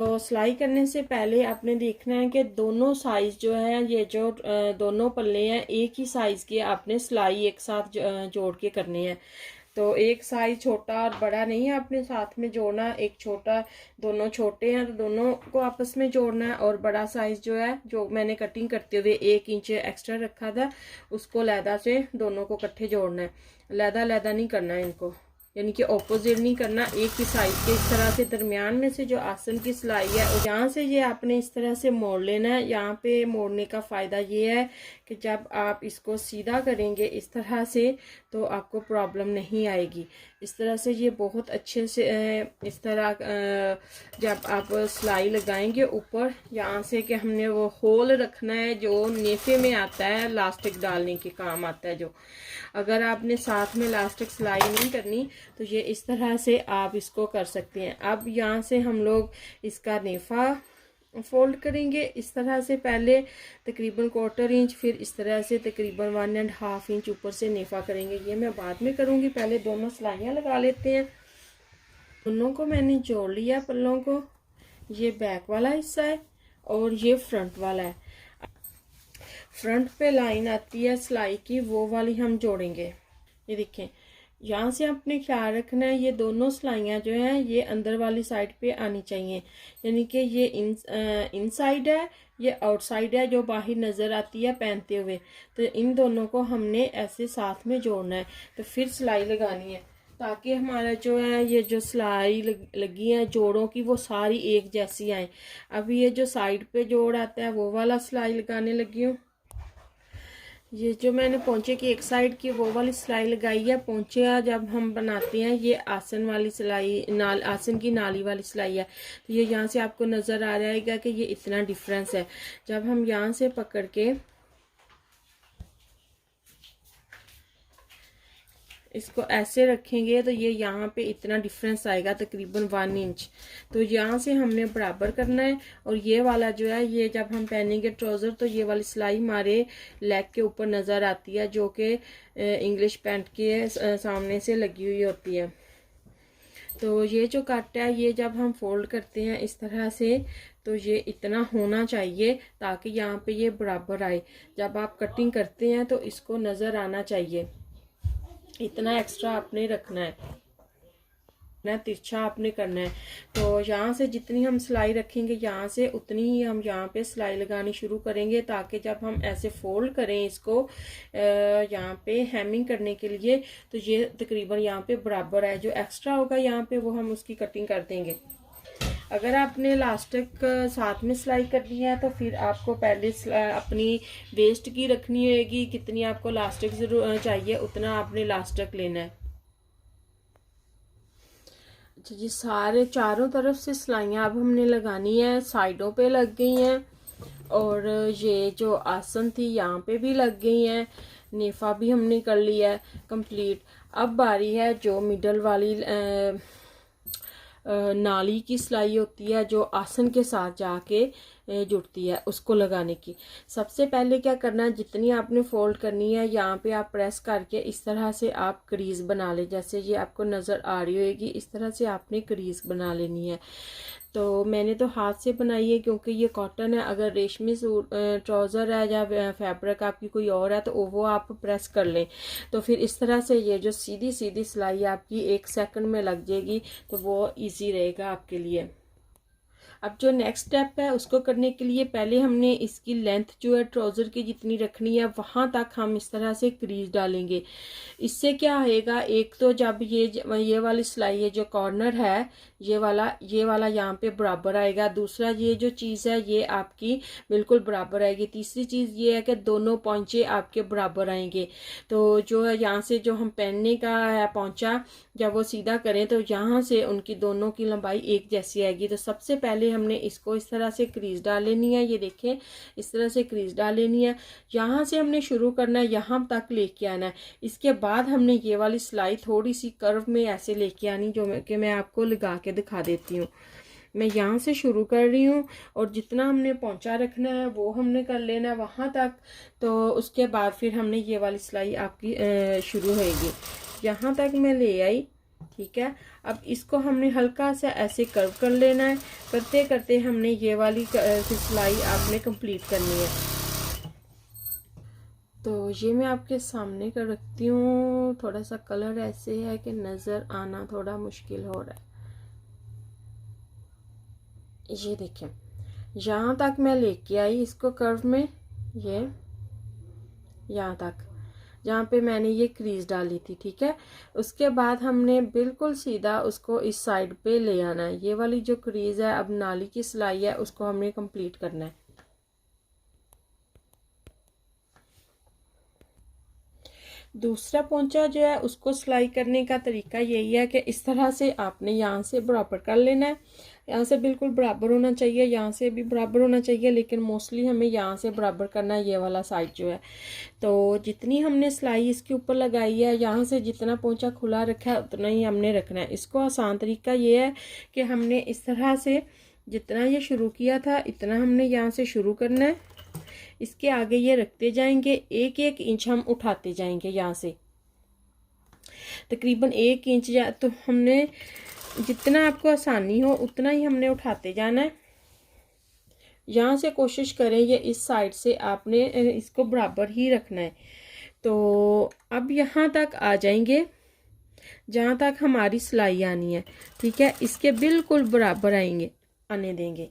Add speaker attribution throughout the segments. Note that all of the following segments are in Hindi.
Speaker 1: तो सिलाई करने से पहले आपने देखना है कि दोनों साइज जो है, ये जो दोनों पल्ले हैं एक ही साइज के आपने सिलाई एक साथ जोड़ के करने हैं। तो एक साइज छोटा और बड़ा नहीं है आपने साथ में जोड़ना, एक छोटा, दोनों छोटे हैं तो दोनों को आपस में जोड़ना है। और बड़ा साइज जो है, जो मैंने कटिंग करते हुए 1 इंच एक्स्ट्रा रखा था, उसको लैदा से दोनों को इकट्ठे जोड़ना है। लैदा लैदा नहीं करना है इनको, यानी कि ऑपोजिट नहीं करना, एक ही साइज के। इस तरह से दरमियान में से जो आसन की सिलाई है, और यहाँ से ये आपने इस तरह से मोड़ लेना है। यहाँ पे मोड़ने का फ़ायदा ये है कि जब आप इसको सीधा करेंगे इस तरह से तो आपको प्रॉब्लम नहीं आएगी। इस तरह से ये बहुत अच्छे से इस तरह जब आप सिलाई लगाएंगे ऊपर, यहाँ से कि हमने वो होल रखना है जो नेफे में आता है, इलास्टिक डालने के काम आता है। जो अगर आपने साथ में इलास्टिक सिलाई नहीं करनी तो ये इस तरह से आप इसको कर सकते हैं। अब यहाँ से हम लोग इसका नेफा फोल्ड करेंगे इस तरह से, पहले तकरीबन 1/4 इंच, फिर इस तरह से तकरीबन 1.5 इंच ऊपर से नेफा करेंगे। ये मैं बाद में करूँगी, पहले दोनों सिलाइयाँ लगा लेते हैं। दोनों को मैंने जोड़ लिया पल्लों को। ये बैक वाला हिस्सा है और ये फ्रंट वाला है। फ्रंट पे लाइन आती है सिलाई की, वो वाली हम जोड़ेंगे। ये देखें, यहाँ से आपने ख्याल रखना है ये दोनों सिलाइयाँ जो हैं ये अंदर वाली साइड पे आनी चाहिए, यानी कि ये इन साइड है, ये आउटसाइड है जो बाहर नज़र आती है पहनते हुए। तो इन दोनों को हमने ऐसे साथ में जोड़ना है, तो फिर सिलाई लगानी है ताकि हमारा जो है ये जो सिलाई लगी है जोड़ों की वो सारी एक जैसी आए। अभी ये जो साइड पे जोड़ आता है वो वाला सिलाई लगाने लगी हूँ। ये जो मैंने पोंचे की एक साइड की वो वाली सिलाई लगाई है। पोंचे जब हम बनाते हैं ये आसन वाली सिलाई, आसन की नाली वाली सिलाई है। तो ये यहाँ से आपको नज़र आ जाएगा कि ये इतना डिफरेंस है। जब हम यहाँ से पकड़ के इसको ऐसे रखेंगे तो ये यहाँ पे इतना डिफरेंस आएगा, तकरीबन 1 इंच। तो यहाँ से हमने बराबर करना है। और ये वाला जो है, ये जब हम पहनेंगे ट्राउज़र तो ये वाली सिलाई हमारे लेग के ऊपर नज़र आती है, जो कि इंग्लिश पैंट के सामने से लगी हुई होती है। तो ये जो कट है, ये जब हम फोल्ड करते हैं इस तरह से तो ये इतना होना चाहिए ताकि यहाँ पे ये बराबर आए। जब आप कटिंग करते हैं तो इसको नज़र आना चाहिए, इतना एक्स्ट्रा आपने रखना है, ना तिरछा आपने करना है। तो यहाँ से जितनी हम सिलाई रखेंगे यहाँ से उतनी ही हम यहाँ पे सिलाई लगानी शुरू करेंगे, ताकि जब हम ऐसे फोल्ड करें इसको यहाँ पे हेमिंग करने के लिए तो ये तकरीबन यहाँ पे बराबर है। जो एक्स्ट्रा होगा यहाँ पे वो हम उसकी कटिंग कर देंगे। अगर आपने इलास्टिक साथ में सिलाई करनी है तो फिर आपको पहले अपनी वेस्ट की रखनी होगी, कितनी आपको इलास्टिक चाहिए उतना आपने इलास्टिक लेना है। अच्छा जी, सारे चारों तरफ से सिलाइयाँ अब हमने लगानी है, साइडों पे लग गई हैं और ये जो आसन थी यहाँ पे भी लग गई हैं। नेफा भी हमने कर लिया है कंप्लीट। अब बारी है जो मिडल वाली नाली की सिलाई होती है, जो आसन के साथ जाके जुड़ती है, उसको लगाने की। सबसे पहले क्या करना है, जितनी आपने फोल्ड करनी है यहाँ पे आप प्रेस करके इस तरह से आप क्रीज बना ले, जैसे ये आपको नज़र आ रही होगी इस तरह से आपने क्रीज बना लेनी है। तो मैंने तो हाथ से बनाई है क्योंकि ये कॉटन है। अगर रेशमी सूट ट्राउज़र है या फैब्रिक आपकी कोई और है तो वो आप प्रेस कर लें। तो फिर इस तरह से ये जो सीधी सीधी सिलाई आपकी 1 सेकंड में लग जाएगी, तो वो इजी रहेगा आपके लिए। अब जो नेक्स्ट स्टेप है उसको करने के लिए पहले हमने इसकी लेंथ जो है ट्राउज़र की जितनी रखनी है वहाँ तक हम इस तरह से क्रीज डालेंगे। इससे क्या होएगा, एक तो जब ये वाली सिलाई है जो कॉर्नर है ये वाला यहाँ पे बराबर आएगा। दूसरा ये जो चीज़ है ये आपकी बिल्कुल बराबर आएगी। तीसरी चीज़ ये है कि दोनों पौंचे आपके बराबर आएंगे। तो जो है यहाँ से जो हम पहनने का है पौंचा, जब वो सीधा करें तो यहाँ से उनकी दोनों की लंबाई एक जैसी आएगी। तो सबसे पहले हमने इसको इस तरह से क्रीज डाल लेनी है। ये देखें, इस तरह से क्रीज डाल लेनी है। यहाँ से हमने शुरू करना है, यहाँ तक लेके आना है। इसके बाद हमने ये वाली सिलाई थोड़ी सी कर्व में ऐसे लेके आनी, जो कि मैं आपको लगा के दिखा देती हूँ। मैं यहाँ से शुरू कर रही हूँ और जितना हमने पौंचा रखना है वो हमने कर लेना है वहाँ तक। तो उसके बाद फिर हमने ये वाली सिलाई आपकी शुरू होएगी। यहाँ तक मैं ले आई ठीक है। अब इसको हमने हल्का सा ऐसे कर्व कर लेना है। करते करते हमने ये वाली सिलाई आपने कंप्लीट करनी है। तो ये मैं आपके सामने कर रखती हूँ। थोड़ा सा कलर ऐसे है कि नज़र आना थोड़ा मुश्किल हो रहा है। ये देखिए, यहाँ तक मैं लेके आई इसको कर्व में, ये यहाँ तक जहाँ पे मैंने ये क्रीज डाली थी। ठीक है, उसके बाद हमने बिल्कुल सीधा उसको इस साइड पे ले आना है। ये वाली जो क्रीज है, अब नाली की सिलाई है, उसको हमने कंप्लीट करना है। दूसरा पोंचा जो है उसको सिलाई करने का तरीका यही है कि इस तरह से आपने यहाँ से बराबर कर लेना है। यहाँ से बिल्कुल बराबर होना चाहिए, यहाँ से भी बराबर होना चाहिए, लेकिन मोस्टली हमें यहाँ से बराबर करना है, ये वाला साइड जो है। तो जितनी हमने सिलाई इसके ऊपर लगाई है, यहाँ से जितना पोंचा खुला रखा है उतना ही हमने रखना है। इसको आसान तरीका ये है कि हमने इस तरह से जितना ये शुरू किया था इतना हमने यहाँ से शुरू करना है। इसके आगे ये रखते जाएंगे, एक एक इंच हम उठाते जाएंगे यहाँ से, तकरीबन 1 इंच तो हमने जितना आपको आसानी हो उतना ही हमने उठाते जाना है। यहाँ से कोशिश करें ये इस साइड से आपने इसको बराबर ही रखना है। तो अब यहाँ तक आ जाएंगे जहाँ तक हमारी सिलाई आनी है। ठीक है, इसके बिल्कुल बराबर आएंगे, आने देंगे।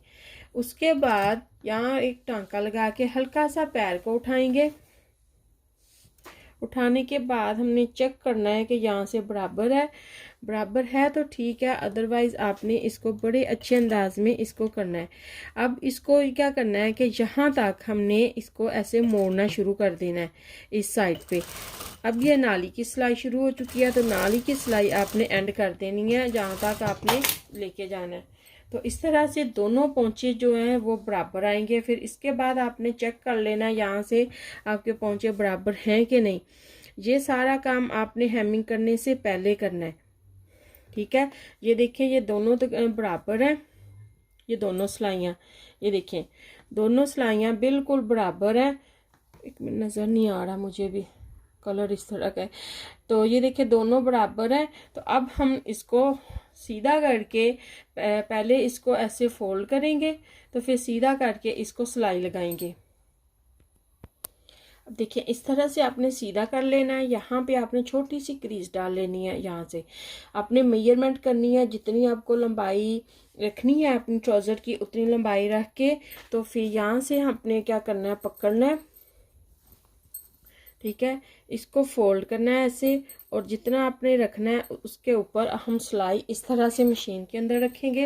Speaker 1: उसके बाद यहाँ एक टांका लगा के हल्का सा पैर को उठाएंगे। उठाने के बाद हमने चेक करना है कि यहाँ से बराबर है। बराबर है तो ठीक है, अदरवाइज आपने इसको बड़े अच्छे अंदाज में इसको करना है। अब इसको क्या करना है कि यहाँ तक हमने इसको ऐसे मोड़ना शुरू कर देना है इस साइड पे। अब ये नाली की सिलाई शुरू हो चुकी है, तो नाली की सिलाई आपने एंड कर देनी है जहाँ तक आपने लेके जाना है। तो इस तरह से दोनों पोंचे जो हैं वो बराबर आएंगे। फिर इसके बाद आपने चेक कर लेना यहाँ से आपके पोंचे बराबर हैं कि नहीं। ये सारा काम आपने हेमिंग करने से पहले करना है। ठीक है, ये देखिए ये दोनों तो बराबर हैं, ये दोनों सिलाइयाँ, ये देखें दोनों सिलाइयाँ बिल्कुल बराबर हैं। एक मिनट, नज़र नहीं आ रहा मुझे भी, कलर इस तरह का है। तो ये देखिए दोनों बराबर हैं। तो अब हम इसको सीधा करके पहले इसको ऐसे फोल्ड करेंगे, तो फिर सीधा करके इसको सिलाई लगाएंगे। अब देखिए इस तरह से आपने सीधा कर लेना है। यहाँ पे आपने छोटी सी क्रीज डाल लेनी है। यहाँ से आपने मेजरमेंट करनी है, जितनी आपको लंबाई रखनी है अपनी ट्राउज़र की उतनी लंबाई रख के, तो फिर यहाँ से आपने क्या करना है, पकड़ना है। ठीक है, इसको फोल्ड करना है ऐसे, और जितना आपने रखना है उसके ऊपर हम सिलाई इस तरह से मशीन के अंदर रखेंगे,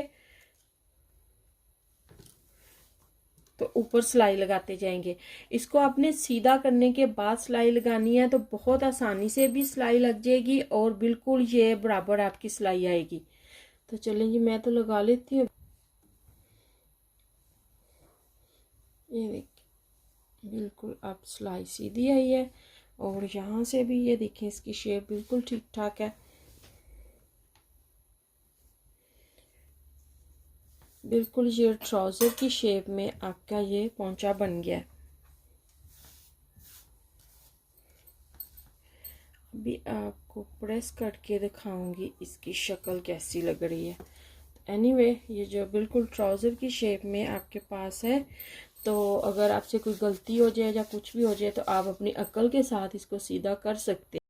Speaker 1: तो ऊपर सिलाई लगाते जाएंगे। इसको आपने सीधा करने के बाद सिलाई लगानी है, तो बहुत आसानी से भी सिलाई लग जाएगी और बिल्कुल ये बराबर आपकी सिलाई आएगी। तो चलें जी, मैं तो लगा लेती हूँ। ये देखिए बिल्कुल अब सिलाई सीधी आई है, और यहाँ से भी ये देखें इसकी शेप बिल्कुल ठीक ठाक है। बिल्कुल ये ट्राउज़र की शेप में आपका ये पोंचा बन गया है। अभी आपको प्रेस करके दिखाऊंगी इसकी शक्ल कैसी लग रही है। एनीवे, ये जो बिल्कुल ट्राउज़र की शेप में आपके पास है, तो अगर आपसे कोई गलती हो जाए या कुछ भी हो जाए तो आप अपनी अक्ल के साथ इसको सीधा कर सकते हैं।